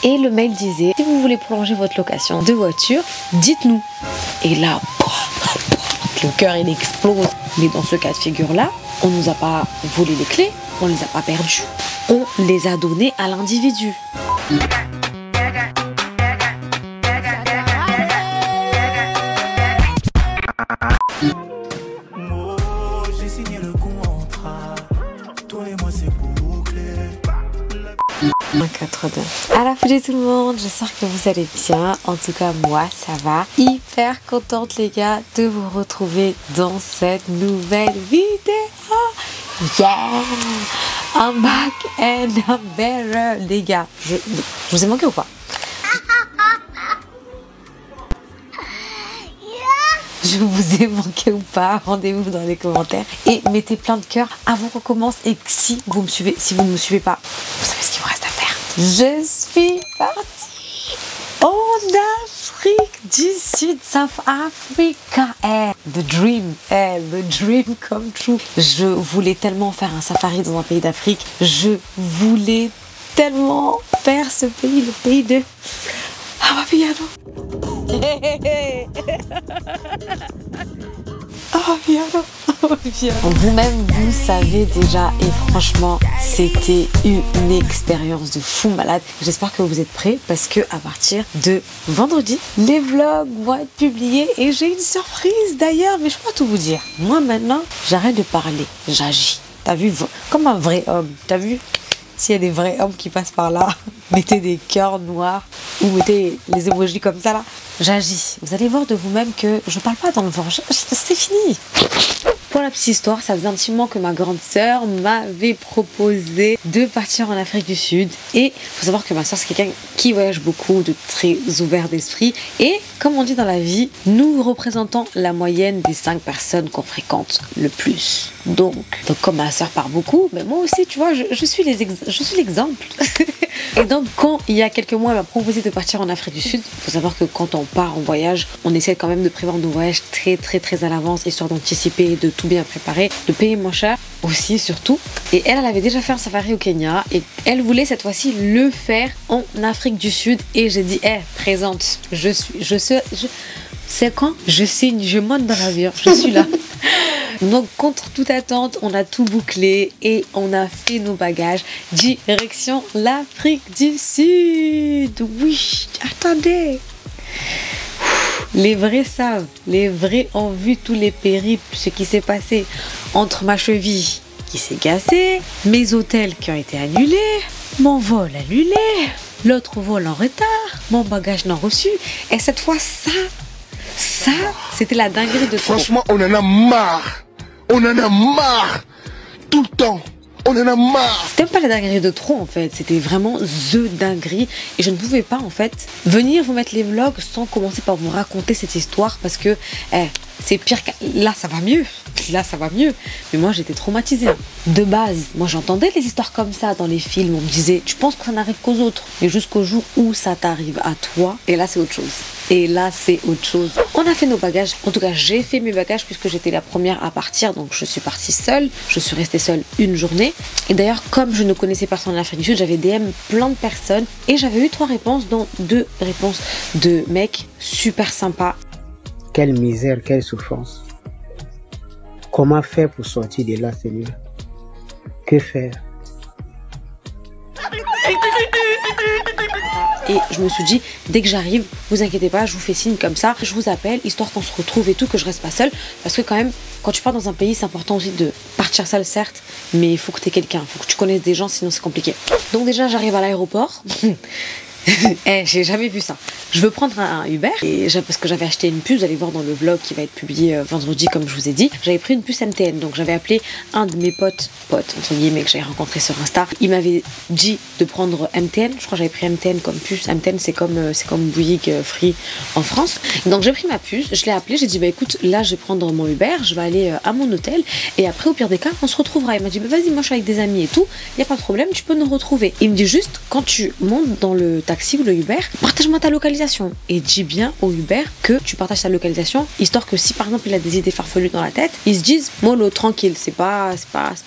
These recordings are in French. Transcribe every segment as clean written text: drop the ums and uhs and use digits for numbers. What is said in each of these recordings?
Et le mail disait, si vous voulez prolonger votre location de voiture, dites-nous. Et là, le cœur il explose. Mais dans ce cas de figure-là, on nous a pas volé les clés, on les a pas perdues. On les a données à l'individu. J'ai signé le contrat. Toi et moi c'est bouclé. 1,82. À la fin de tout le monde, j'espère que vous allez bien. En tout cas, moi, ça va. Hyper contente, les gars, de vous retrouver dans cette nouvelle vidéo. Yeah! I'm back and I'm better. Les gars, je vous ai manqué ou pas? Je vous ai manqué ou pas? Rendez-vous dans les commentaires et mettez plein de cœurs avant qu'on commence. Et si vous me suivez, si vous ne me suivez pas, vous savez ce qu'il vous reste à faire. Je suis partie en Afrique du Sud, South Africa. The dream come true. Je voulais tellement faire un safari dans un pays d'Afrique. Je voulais tellement faire ce pays, le pays de Amapiano. Vous-même, vous savez déjà, et franchement, c'était une expérience de fou malade. J'espère que vous êtes prêts parce que à partir de vendredi, les vlogs vont être publiés et j'ai une surprise d'ailleurs, mais je peux pas tout vous dire. Moi maintenant, j'arrête de parler, j'agis. T'as vu, comme un vrai homme, t'as vu? S'il y a des vrais hommes qui passent par là, mettez des cœurs noirs ou mettez les emojis comme ça là. J'agis. Vous allez voir de vous-même que je parle pas dans le vent. C'est fini. Pour la petite histoire, ça faisait un petit moment que ma grande sœur m'avait proposé de partir en Afrique du Sud. Et il faut savoir que ma sœur, c'est quelqu'un qui voyage beaucoup, de très ouvert d'esprit. Et comme on dit dans la vie, nous représentons la moyenne des 5 personnes qu'on fréquente le plus. Donc comme ma sœur part beaucoup, mais moi aussi, tu vois, je suis l'exemple. Et donc, quand il y a quelques mois, elle m'a proposé de partir en Afrique du Sud. Il faut savoir que quand on part en voyage, on essaie quand même de prévoir nos voyages très à l'avance, histoire d'anticiper, de tout bien préparer, de payer moins cher aussi, surtout. Et elle avait déjà fait un safari au Kenya et elle voulait cette fois-ci le faire en Afrique du Sud. Et j'ai dit, présente, c'est quand je signe, je monte dans l'avion, je suis là. Donc contre toute attente, on a tout bouclé et on a fait nos bagages direction l'Afrique du Sud. Oui, attendez. Les vrais savent, les vrais ont vu tous les périples, ce qui s'est passé entre ma cheville qui s'est cassée, mes hôtels qui ont été annulés, mon vol annulé, l'autre vol en retard, mon bagage non reçu. Et cette fois, ça, c'était la dinguerie de trop. Franchement, on en a marre. On en a marre. Tout le temps. On en a marre. C'était pas la dinguerie de trop en fait, c'était vraiment the dinguerie. Et je ne pouvais pas en fait venir vous mettre les vlogs sans commencer par vous raconter cette histoire parce que c'est pire. Là ça va mieux. Là ça va mieux. Mais moi j'étais traumatisée. De base, moi j'entendais les histoires comme ça dans les films. On me disait, tu penses que ça n'arrive qu'aux autres. Et jusqu'au jour où ça t'arrive à toi. Et là c'est autre chose. Et là c'est autre chose. On a fait nos bagages. En tout cas j'ai fait mes bagages puisque j'étais la première à partir. Donc je suis partie seule. Je suis restée seule une journée. Et d'ailleurs comme je ne connaissais personne en Afrique du Sud, j'avais DM plein de personnes. Et j'avais eu 3 réponses, dont 2 réponses de mecs super sympas. Quelle misère, quelle souffrance. Comment faire pour sortir de là, Seigneur? Que faire? Et je me suis dit, dès que j'arrive, vous inquiétez pas, je vous fais signe comme ça, je vous appelle, histoire qu'on se retrouve et tout, que je reste pas seule. Parce que quand même, quand tu pars dans un pays, c'est important aussi de partir seule, certes, mais il faut que tu aies quelqu'un, il faut que tu connaisses des gens, sinon c'est compliqué. Donc déjà, j'arrive à l'aéroport. J'ai jamais vu ça. Je veux prendre un Uber et parce que j'avais acheté une puce, vous allez voir dans le vlog qui va être publié vendredi comme je vous ai dit. J'avais pris une puce MTN, donc j'avais appelé un de mes potes entre guillemets que j'avais rencontré sur Insta. Il m'avait dit de prendre MTN, je crois que j'avais pris MTN comme puce. MTN c'est comme Bouygues Free en France. Donc j'ai pris ma puce, je l'ai appelé, j'ai dit bah écoute là je vais prendre mon Uber, je vais aller à mon hôtel et après au pire des cas on se retrouvera. Il m'a dit bah vas-y moi je suis avec des amis et tout, il n'y a pas de problème, tu peux nous retrouver. Il me dit juste quand tu montes dans ta taxi ou le Uber, partage-moi ta localisation. Et dis bien au Uber que tu partages ta localisation, histoire que si par exemple il a des idées farfelues dans la tête, ils se disent mollo, tranquille, c'est pas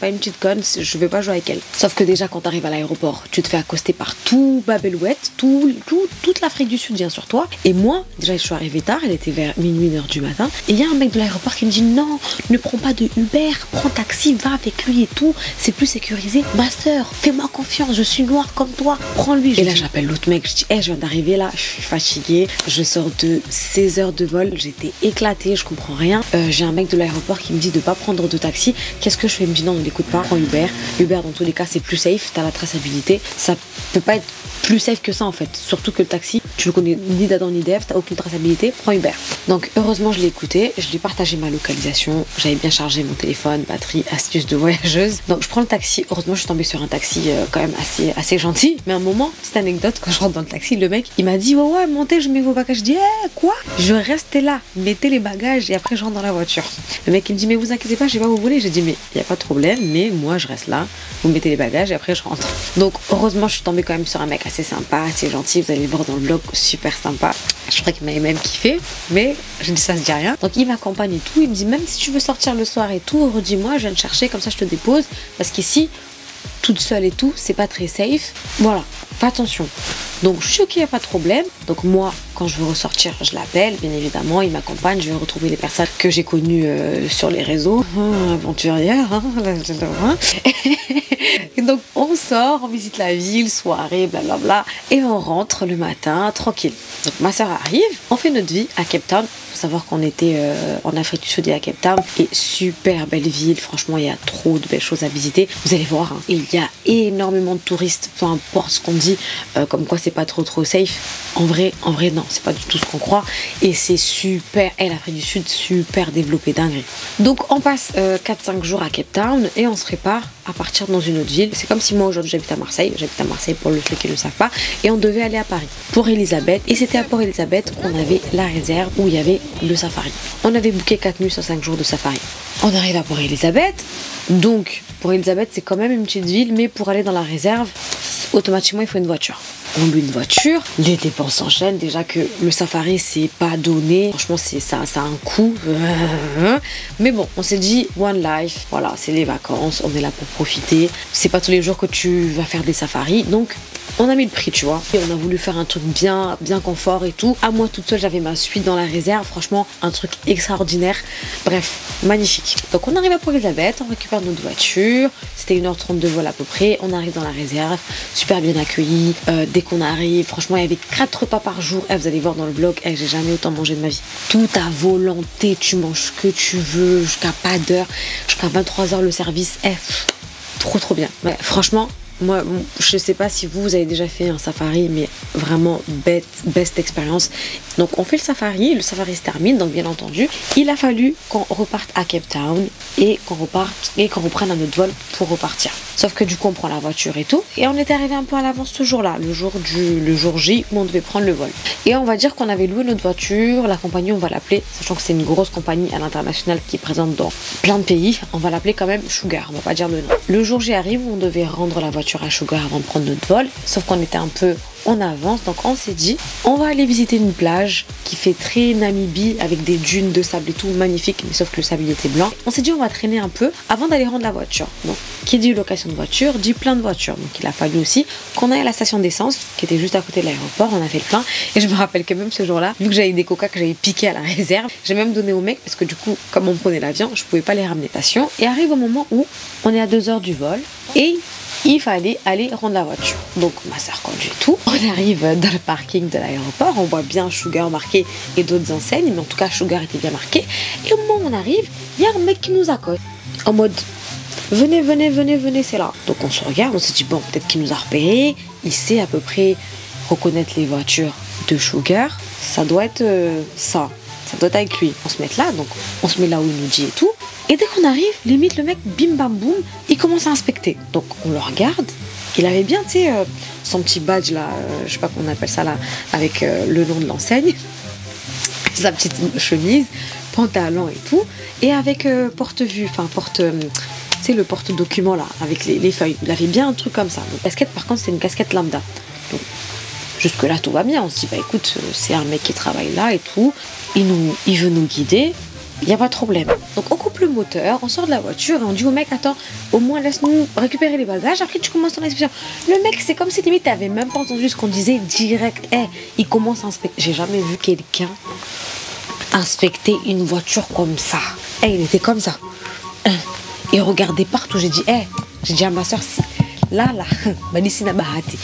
une petite conne, je vais pas jouer avec elle. Sauf que déjà quand t'arrives à l'aéroport, tu te fais accoster par tout Babelouette, toute l'Afrique du Sud vient sur toi. Et moi, déjà je suis arrivée tard, il était vers minuit, 1h du matin, et il y a un mec de l'aéroport qui me dit non, ne prends pas de Uber, prends taxi, va avec lui et tout, c'est plus sécurisé. Ma soeur, fais-moi confiance, je suis noire comme toi, prends-lui. Et là j'appelle l'autre mec, je dis je viens d'arriver là, je suis fatiguée, je sors de 16 heures de vol, j'étais éclatée, je comprends rien. J'ai un mec de l'aéroport qui me dit de pas prendre de taxi. Qu'est-ce que je fais? Il me dit non, on l'écoute pas, prends Uber. Uber dans tous les cas c'est plus safe, t'as la traçabilité, ça peut pas être plus safe que ça en fait, surtout que le taxi, tu le connais ni d'Adam ni d'Ève, t'as aucune traçabilité, prends Uber. Donc heureusement je l'ai écouté, je lui ai partagé ma localisation, j'avais bien chargé mon téléphone, batterie, astuce de voyageuse. Donc je prends le taxi, heureusement je suis tombée sur un taxi quand même assez gentil, mais à un moment, petite anecdote, quand je rentre dans le taxi, le mec il m'a dit ouais montez, je mets vos bagages. Je dis quoi? Je restais là, mettez les bagages et après je rentre dans la voiture. Le mec il me dit mais vous inquiétez pas, je sais pas où vous voulez. J'ai dit mais il y a pas de problème, mais moi je reste là, vous mettez les bagages et après je rentre. Donc heureusement je suis tombée quand même sur un mec assez sympa, assez gentil, vous allez le voir dans le vlog, super sympa. Je crois qu'il m'avait même kiffé, mais je dis ça se dit rien. Donc il m'accompagne et tout, il me dit même si tu veux sortir le soir et tout, redis-moi, je viens te chercher, comme ça je te dépose, parce qu'ici toute seule et tout, c'est pas très safe. Voilà, fais attention. Donc je suis ok, y a pas de problème. Donc moi, quand je veux ressortir, je l'appelle, bien évidemment, il m'accompagne, je vais retrouver les personnes que j'ai connues sur les réseaux, aventurières, Et donc on sort, on visite la ville, soirée, blablabla, et on rentre le matin, tranquille. Donc ma soeur arrive, on fait notre vie à Cape Town. Faut savoir qu'on était en Afrique du Sud et à Cape Town, et super belle ville, franchement il y a trop de belles choses à visiter. Vous allez voir, hein, il y a énormément de touristes, peu importe ce qu'on dit, comme quoi c'est pas trop safe. En vrai non, c'est pas du tout ce qu'on croit, et c'est super, l'Afrique du Sud super développée, dingue. Donc on passe 4-5 jours à Cape Town et on se prépare à partir dans une autre ville. C'est comme si moi aujourd'hui j'habite à Marseille pour ceux qui ne le savent pas, et on devait aller à Paris pour Elisabeth, et c'était à Port Elisabeth qu'on avait la réserve où il y avait le safari. On avait booké 4 nuits sur 5 jours de safari. On arrive à Port Elisabeth, donc Port Elisabeth c'est quand même une petite ville, mais pour aller dans la réserve, automatiquement il faut une voiture. On loue une voiture, les dépenses s'enchaînent, déjà que le safari c'est pas donné, franchement ça a un coût, mais bon, on s'est dit one life, voilà, c'est les vacances, on est là pour profiter, c'est pas tous les jours que tu vas faire des safaris, donc on a mis le prix, tu vois, et on a voulu faire un truc bien confort et tout. À moi toute seule, j'avais ma suite dans la réserve, franchement un truc extraordinaire, bref, magnifique. Donc on arrive à Port Elisabeth, on récupère notre voiture, c'était 1h30 de vol à peu près, on arrive dans la réserve, super bien accueilli. Dès qu'on arrive, franchement il y avait 4 repas par jour, vous allez voir dans le vlog, j'ai jamais autant mangé de ma vie. Tout à volonté, tu manges ce que tu veux, jusqu'à pas d'heure, jusqu'à 23h le service, trop bien. Ouais, franchement, moi, je sais pas si vous avez déjà fait un safari, mais vraiment best expérience. Donc on fait le safari se termine, donc bien entendu, il a fallu qu'on reparte à Cape Town et qu'on reprenne un autre vol pour repartir. Sauf que du coup on prend la voiture et tout, et on était arrivé un peu à l'avance ce jour-là, le jour J où on devait prendre le vol. Et on va dire qu'on avait loué notre voiture, la compagnie on va l'appeler, sachant que c'est une grosse compagnie à l'international qui est présente dans plein de pays, on va l'appeler quand même Sugar, on va pas dire le nom. Le jour J arrive où on devait rendre la voiture à Sugar avant de prendre notre vol, sauf qu'on était un peu en avance, donc on s'est dit on va aller visiter une plage qui fait très Namibie avec des dunes de sable et tout, magnifique, mais sauf que le sable il était blanc. On s'est dit on va traîner un peu avant d'aller rendre la voiture. Donc qui dit location de voiture dit plein de voitures, donc il a fallu aussi qu'on aille à la station d'essence qui était juste à côté de l'aéroport. On a fait le plein, et je me rappelle que même ce jour-là, vu que j'avais des coca que j'avais piqué à la réserve, j'ai même donné au mec parce que du coup comme on prenait l'avion, je pouvais pas les ramener. Et arrive au moment où on est à 2 heures du vol et il fallait aller rendre la voiture. Donc ma soeur conduit et tout. On arrive dans le parking de l'aéroport, on voit bien Sugar marqué et d'autres enseignes, mais en tout cas Sugar était bien marqué. Et au moment où on arrive, il y a un mec qui nous accoste en mode venez, c'est là. Donc on se regarde, on se dit bon, peut-être qu'il nous a repéré, il sait à peu près reconnaître les voitures de Sugar, ça doit être ça doit être avec lui. On se met là, donc on se met là où il nous dit et tout. Et dès qu'on arrive, limite le mec, bim bam boum, il commence à inspecter. Donc on le regarde, il avait bien, tu sais, son petit badge là, je sais pas comment on appelle ça là, avec le nom de l'enseigne, sa petite chemise, pantalon et tout, et avec porte-vue, enfin tu sais, le porte-document là, avec les feuilles. Il avait bien un truc comme ça. Donc casquette, par contre, c'était une casquette lambda. Donc, Jusque-là, tout va bien. On se dit, bah écoute, c'est un mec qui travaille là et tout. Il veut nous guider. Il n'y a pas de problème. Donc on coupe le moteur, on sort de la voiture et on dit au mec, attends, au moins laisse-nous récupérer les bagages, après tu commences ton inspection. Le mec, c'est comme si limite t'avais même pas entendu ce qu'on disait direct. Il commence à inspecter. J'ai jamais vu quelqu'un inspecter une voiture comme ça. Il était comme ça. Il regardait partout. J'ai dit à ma soeur, si là, Badissina Bahati.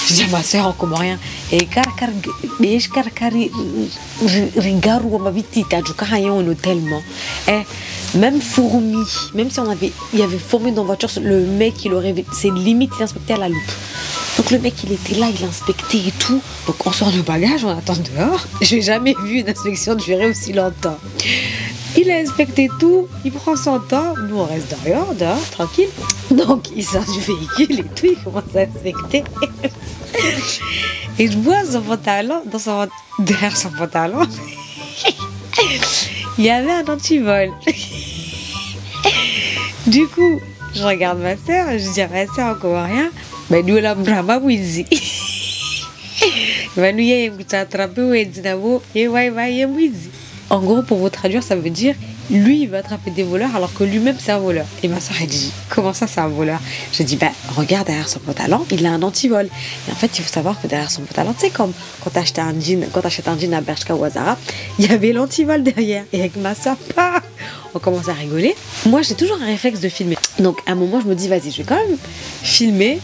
J'ai dit à ma soeur en comorien, et tellement. Même fourmi, même si il y avait fourmi dans la voiture, le mec, c'est limite, il inspectait à la loupe. Donc le mec, il était là, il inspectait et tout. Donc on sort nos bagages, on attend dehors. Je n'ai jamais vu une inspection durer aussi longtemps. Il a inspecté tout, il prend son temps, nous on reste dehors, tranquille. Donc il sort du véhicule et tout, il commence à inspecter. Et je vois son pantalon, derrière son pantalon, il y avait un antivol. Du coup, je regarde ma soeur, je dis à ma soeur encore rien. Mais nous la brava wizi. Mais nous y a attrapé ou et wizi. En gros, pour vous traduire, ça veut dire lui, il va attraper des voleurs alors que lui-même, c'est un voleur. Et ma soeur, elle dit, comment ça, c'est un voleur? Je dis, regarde derrière son pantalon, il a un antivol. Et en fait, il faut savoir que derrière son pantalon, tu sais, comme quand tu achètes un jean à Bershka ou à Zara, il y avait l'antivol derrière. Et avec ma soeur, on commence à rigoler. Moi, j'ai toujours un réflexe de filmer. Donc, à un moment, je me dis, vas-y, je vais quand même filmer.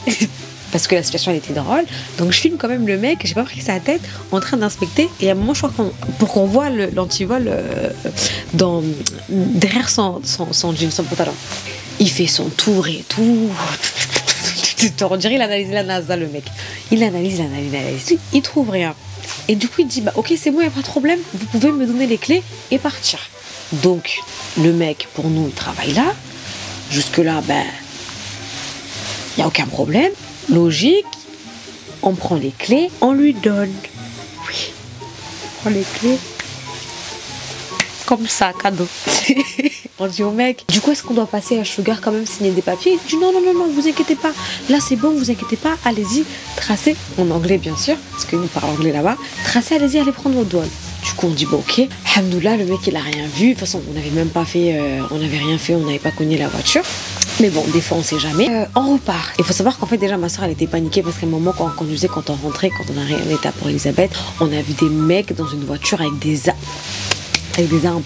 Parce que la situation elle était drôle, donc je filme quand même le mec, j'ai pas pris sa tête en train d'inspecter, et à un moment je crois pour qu'on voit l'antivol derrière son jean, son pantalon. Il fait son tour et tout. On dirait il analyse la NASA le mec. Il analyse, il trouve rien. Et du coup il dit ok c'est bon, il n'y a pas de problème, vous pouvez me donner les clés et partir. Donc le mec pour nous il travaille là, jusque là il n'y a aucun problème. Logique, on prend les clés, on lui donne. Oui, on prend les clés. Comme ça, cadeau. On dit au mec, du coup, est-ce qu'on doit passer à Sugar quand même signer des papiers? Il dit non, vous inquiétez pas. Là, c'est bon, vous inquiétez pas. Allez-y, tracez. En anglais, bien sûr, parce qu'il nous parle anglais là-bas. Tracez, allez-y, allez prendre votre douane. Du coup, on dit ok. Alhamdoulilah, le mec, il a rien vu. De toute façon, on n'avait même pas fait, on n'avait rien fait, on n'avait pas cogné la voiture. Mais bon, des fois, on sait jamais. On repart. Il faut savoir qu'en fait, déjà, ma soeur, elle était paniquée parce qu'à un moment, quand on conduisait, quand on rentrait, quand on arrivait en état pour Elisabeth, on a vu des mecs dans une voiture avec des armes.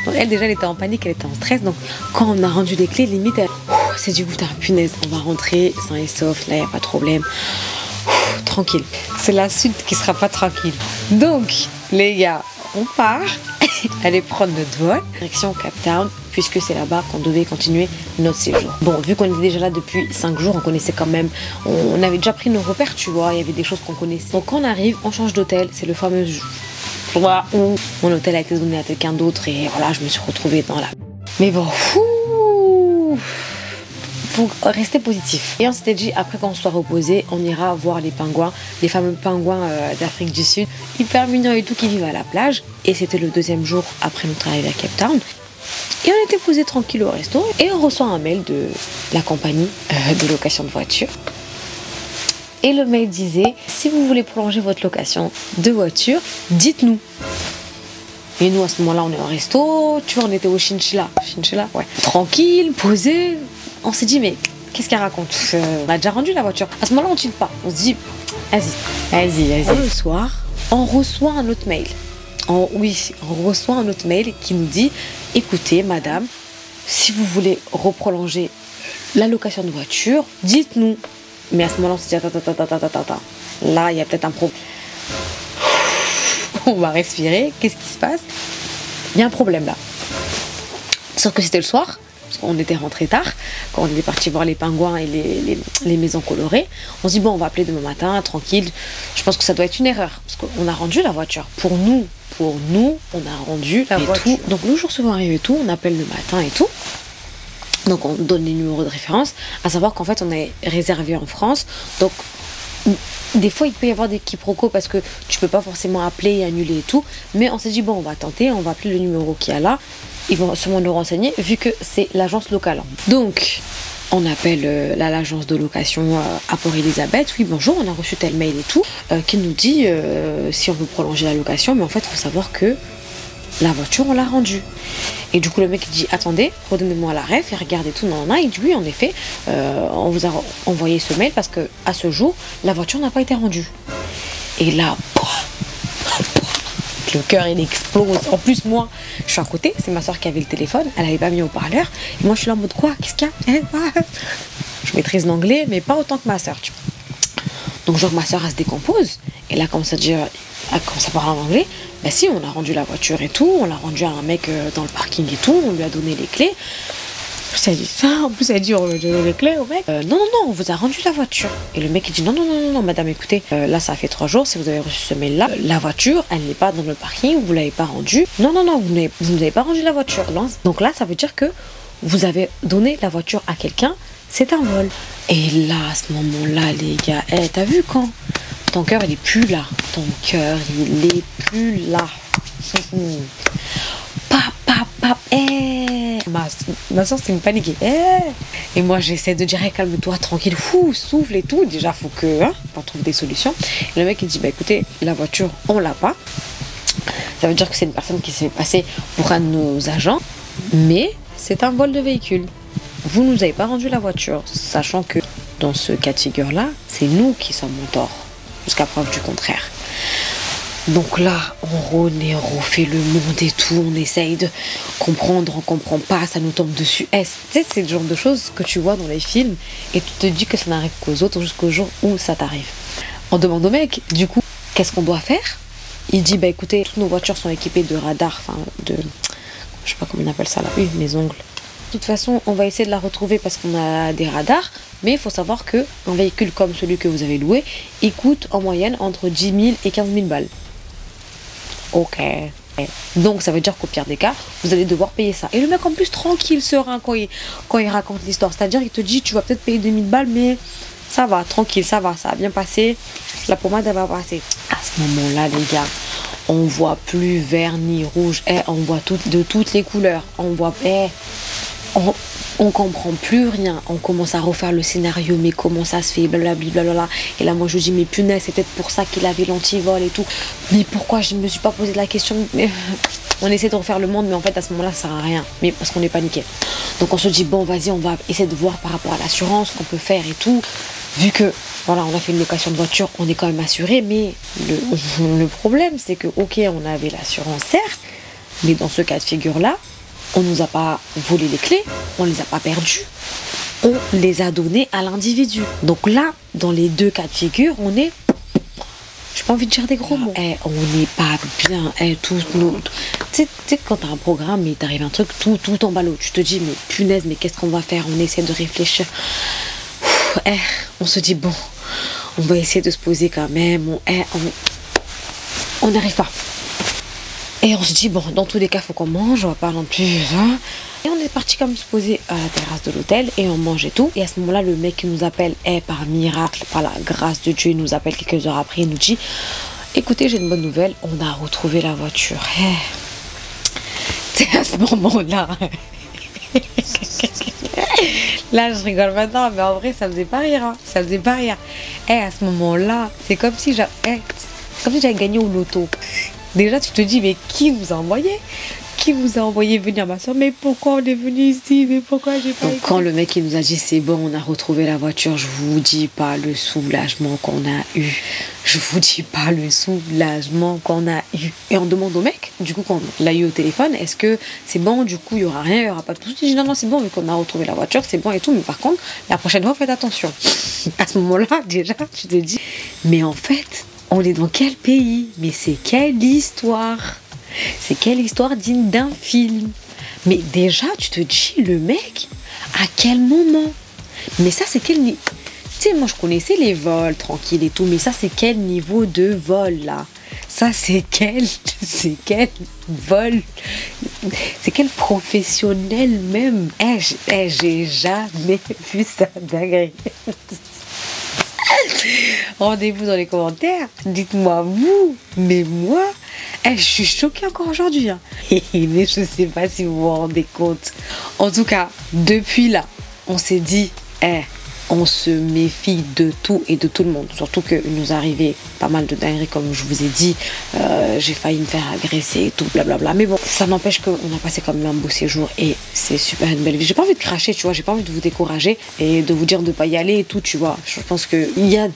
Donc elle déjà elle était en panique, elle était en stress. Donc quand on a rendu les clés, limite elle c'est du goût à punaise, on va rentrer sain et sauf, là il n'y a pas de problème. Tranquille. C'est la suite qui sera pas tranquille. Donc les gars, on part. Aller prendre notre vol, direction Cape Town, puisque c'est là-bas qu'on devait continuer notre séjour. Bon, vu qu'on était déjà là depuis 5 jours, on connaissait quand même, on avait déjà pris nos repères, tu vois, il y avait des choses qu'on connaissait. Donc quand on arrive, on change d'hôtel, c'est le fameux jour où mon hôtel a été donné à quelqu'un d'autre et voilà, je me suis retrouvée dans la... Mais bon, faut rester positif. Et on s'était dit, après qu'on soit reposé, on ira voir les pingouins, les fameux pingouins d'Afrique du Sud, hyper mignons et tout, qui vivent à la plage. Et c'était le 2e jour après notre arrivée à Cape Town. Et on était posé tranquille au resto et on reçoit un mail de la compagnie de location de voiture. Et le mail disait, si vous voulez prolonger votre location de voiture, dites-nous. Et nous, à ce moment-là, on est au resto, tu vois, on était au Chinchilla, ouais. Tranquille, posé. On s'est dit, mais qu'est-ce qu'elle raconte? On a déjà rendu la voiture. À ce moment-là, on ne chill pas. On se dit, vas-y. Le soir, on reçoit un autre mail. On reçoit un autre mail qui nous dit, écoutez, madame, si vous voulez reprolonger la location de voiture, dites-nous. Mais à ce moment-là, on s'est dit, attends. Là, il y a peut-être un problème. On va respirer. Qu'est-ce qui se passe? Il y a un problème là. Sauf que c'était le soir, parce qu'on était rentré tard, quand on était parti voir les pingouins et les maisons colorées. On se dit, bon, on va appeler demain matin, tranquille. Je pense que ça doit être une erreur, parce qu'on a rendu la voiture. Pour nous, on a rendu la voiture. Tout. Donc le jour suivant arrive et tout, on appelle le matin et tout. Donc on donne les numéros de référence, à savoir qu'en fait on est réservé en France. Donc des fois il peut y avoir des quiproquos parce que tu peux pas forcément appeler et annuler et tout. Mais on s'est dit bon, on va tenter, on va appeler le numéro qu'il y a là. Ils vont sûrement nous renseigner vu que c'est l'agence locale. Donc On appelle l'agence de location à Port-Elisabeth. Oui, bonjour, on a reçu tel mail et tout, qui nous dit si on veut prolonger la location, mais en fait, il faut savoir que la voiture, on l'a rendue. Et du coup, le mec il dit attendez, redonnez-moi la ref, et regardez tout, non, non, il dit oui, en effet, on vous a envoyé ce mail parce que à ce jour, la voiture n'a pas été rendue. Et là, le cœur il explose. En plus, moi, je suis à côté, c'est ma soeur qui avait le téléphone, elle avait pas mis au parleur, et moi je suis là en mode quoi, qu'est-ce qu'il y a? Je maîtrise l'anglais, mais pas autant que ma soeur, tu vois. Donc, genre, ma soeur elle se décompose, et là, elle commence à dire, elle commence à parler en anglais. Ben si, on a rendu la voiture et tout, on l'a rendue à un mec dans le parking et tout, on lui a donné les clés. Elle dit ça, en plus elle dit on lui a donné les clés au mec. Non, non, non, on vous a rendu la voiture. Et le mec il dit non, non, non, non, non madame, écoutez, là ça fait 3 jours, si vous avez reçu ce mail là, la voiture, elle n'est pas dans le parking, vous l'avez pas rendue. Non, non, non, vous n'avez pas rendu la voiture. Donc là, ça veut dire que vous avez donné la voiture à quelqu'un, c'est un vol. Et là, à ce moment-là, les gars, t'as vu quand ton cœur il est plus là, ton cœur il est plus là. Pap, ma soeur c'est une paniquée. Et moi j'essaie de dire calme-toi, tranquille, souffle et tout. Déjà faut que on trouve des solutions. Et le mec il dit bah écoutez, la voiture on l'a pas. Ça veut dire que c'est une personne qui s'est fait passer pour un de nos agents, mais c'est un vol de véhicule. Vous nous avez pas rendu la voiture, sachant que dans ce cas de figure là, c'est nous qui sommes en tort, jusqu'à preuve du contraire. Donc là, on rône et on refait le monde et tout, on essaye de comprendre, on comprend pas, ça nous tombe dessus. Tu sais, c'est le genre de choses que tu vois dans les films et tu te dis que ça n'arrive qu'aux autres jusqu'au jour où ça t'arrive. On demande au mec, du coup, qu'est-ce qu'on doit faire? Il dit, bah écoutez, toutes nos voitures sont équipées de radars, je sais pas comment on appelle ça là, oui, mes ongles. De toute façon, on va essayer de la retrouver parce qu'on a des radars, mais il faut savoir qu'un véhicule comme celui que vous avez loué, il coûte en moyenne entre 10 000 et 15 000 balles. Ok. Donc ça veut dire qu'au pire des cas, vous allez devoir payer ça. Et le mec en plus tranquille, serein quand il raconte l'histoire. C'est-à-dire qu'il te dit tu vas peut-être payer 2000 balles, mais ça va, tranquille, ça va bien passer. La pommade elle va passer. À ce moment-là les gars, on voit plus vert ni rouge. On voit de toutes les couleurs. On voit on comprend plus rien, on commence à refaire le scénario, mais comment ça se fait, blablabla. Et là moi je dis mais punaise, c'est peut-être pour ça qu'il avait l'antivol et tout, mais pourquoi je ne me suis pas posé la question? Mais on essaie de refaire le monde, mais en fait à ce moment là ça sert à rien, mais parce qu'on est paniqué. Donc on se dit bon vas-y, on va essayer de voir par rapport à l'assurance qu'on peut faire et tout, vu que voilà on a fait une location de voiture, on est quand même assuré, mais le problème c'est que ok on avait l'assurance certes, mais dans ce cas de figure là, on nous a pas volé les clés, on les a pas perdues, on les a données à l'individu. Donc là, dans les deux cas de figure, on est, j'ai pas envie de dire des gros mots. On n'est pas bien. Tu sais, quand t'as un programme et t'arrive un truc tout en ballot, tu te dis mais punaise, mais qu'est-ce qu'on va faire? On essaie de réfléchir. On se dit bon, on va essayer de se poser quand même. On n'arrive pas. Et on se dit, bon, dans tous les cas, il faut qu'on mange, on va pas non plus. Et on est parti comme se poser à la terrasse de l'hôtel et on mange et tout. Et à ce moment-là, le mec qui nous appelle, par miracle, par la grâce de Dieu, il nous appelle quelques heures après, il nous dit, écoutez, j'ai une bonne nouvelle, on a retrouvé la voiture. C'est à ce moment-là. Là, je rigole maintenant, mais en vrai, ça faisait pas rire. Ça faisait pas rire. À ce moment-là, c'est comme si j'avais gagné au loto. Déjà, tu te dis, mais qui vous a envoyé? Qui vous a envoyé venir, ma soeur? Mais pourquoi on est venu ici? Mais pourquoi j'ai pas été? Quand le mec il nous a dit, c'est bon, on a retrouvé la voiture, je vous dis pas le soulagement qu'on a eu. Je vous dis pas le soulagement qu'on a eu. Et on demande au mec, du coup, quand on l'a eu au téléphone, est-ce que c'est bon, du coup, il y aura rien, il y aura pas de soucis? Il dit, non, c'est bon, vu qu'on a retrouvé la voiture, c'est bon et tout, mais par contre, la prochaine fois, faites attention. À ce moment-là, déjà, tu te dis, mais en fait, on est dans quel pays? Mais c'est quelle histoire? C'est quelle histoire digne d'un film? Mais déjà, tu te dis, le mec, à quel moment? Mais ça, c'est quel niveau? Tu sais, moi, je connaissais les vols tranquilles et tout, mais ça, c'est quel niveau de vol, là? Ça, c'est quel vol? C'est quel professionnel même? J'ai jamais vu ça dingue. Rendez-vous dans les commentaires, dites-moi vous, mais moi, je suis choquée encore aujourd'hui. Mais je sais pas si vous vous rendez compte. En tout cas, depuis là, on s'est dit, on se méfie de tout et de tout le monde. Surtout qu'il nous arrivait pas mal de dingueries, comme je vous ai dit. J'ai failli me faire agresser et tout, blablabla. Mais bon, ça n'empêche qu'on a passé quand même un beau séjour et c'est super une belle vie. J'ai pas envie de cracher, tu vois, j'ai pas envie de vous décourager et de vous dire de pas y aller et tout, tu vois. Je pense qu'il y a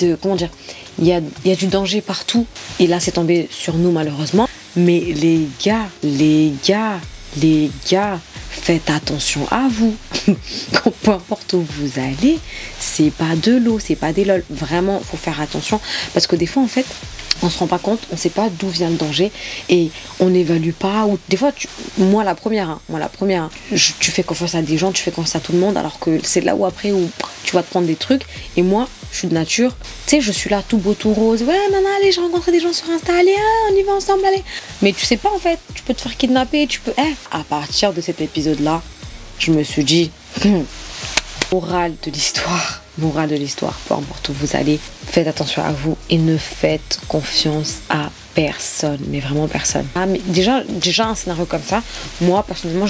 il y a du danger partout. Et là, c'est tombé sur nous, malheureusement. Mais les gars, faites attention à vous. Peu importe où vous allez, c'est pas de l'eau, c'est pas des lol. Vraiment, faut faire attention parce que des fois, en fait, on se rend pas compte, on sait pas d'où vient le danger et on n'évalue pas. Ou des fois, moi la première, tu fais confiance à des gens, tu fais confiance à tout le monde, alors que c'est là où après où tu vas te prendre des trucs. Et moi, je suis de nature, tu sais, je suis là tout beau, tout rose. Ouais, maman, allez, j'ai rencontré des gens sur Insta, allez, on y va ensemble, allez. Mais tu sais pas en fait, tu peux te faire kidnapper, tu peux. À partir de cet épisode-là, je me suis dit, morale de l'histoire, peu importe où vous allez, faites attention à vous et ne faites confiance à personne, mais vraiment personne. Ah, mais déjà un scénario comme ça, moi personnellement,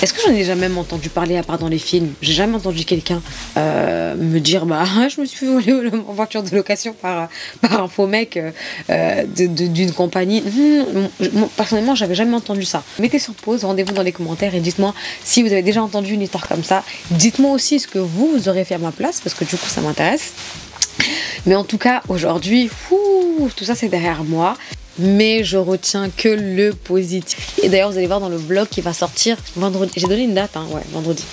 est-ce que j'en ai jamais entendu parler à part dans les films? J'ai jamais entendu quelqu'un me dire bah je me suis fait voler en voiture de location par un faux mec d'une compagnie. Moi, personnellement, j'avais jamais entendu ça. Mettez sur pause, rendez-vous dans les commentaires et dites-moi si vous avez déjà entendu une histoire comme ça. Dites-moi aussi ce que vous aurez fait à ma place parce que du coup ça m'intéresse. Mais en tout cas, aujourd'hui, tout ça c'est derrière moi. Mais je retiens que le positif. Et d'ailleurs, vous allez voir dans le vlog qui va sortir vendredi. J'ai donné une date, hein, ouais, vendredi.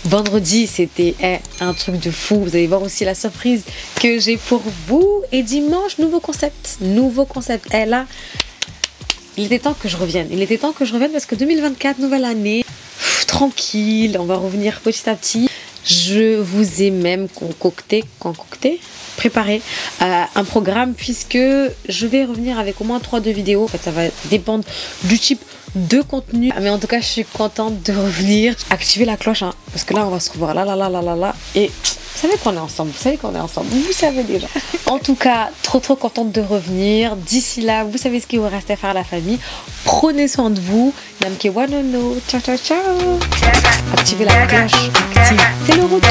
Vendredi, c'était un truc de fou. Vous allez voir aussi la surprise que j'ai pour vous. Et dimanche, nouveau concept. Là, il était temps que je revienne. Parce que 2024, nouvelle année. Tranquille, on va revenir petit à petit. Je vous ai même préparé un programme puisque je vais revenir avec au moins 3-2 vidéos. En fait, ça va dépendre du type de contenu. Mais en tout cas, je suis contente de revenir. Activez la cloche, hein, parce que là, on va se revoir là. Et vous savez qu'on est ensemble. Vous savez déjà. En tout cas, trop contente de revenir. D'ici là, vous savez ce qu'il vous reste à faire, la famille. Prenez soin de vous. Namke wanono. Ciao. Activez la cloche. C'est le retour.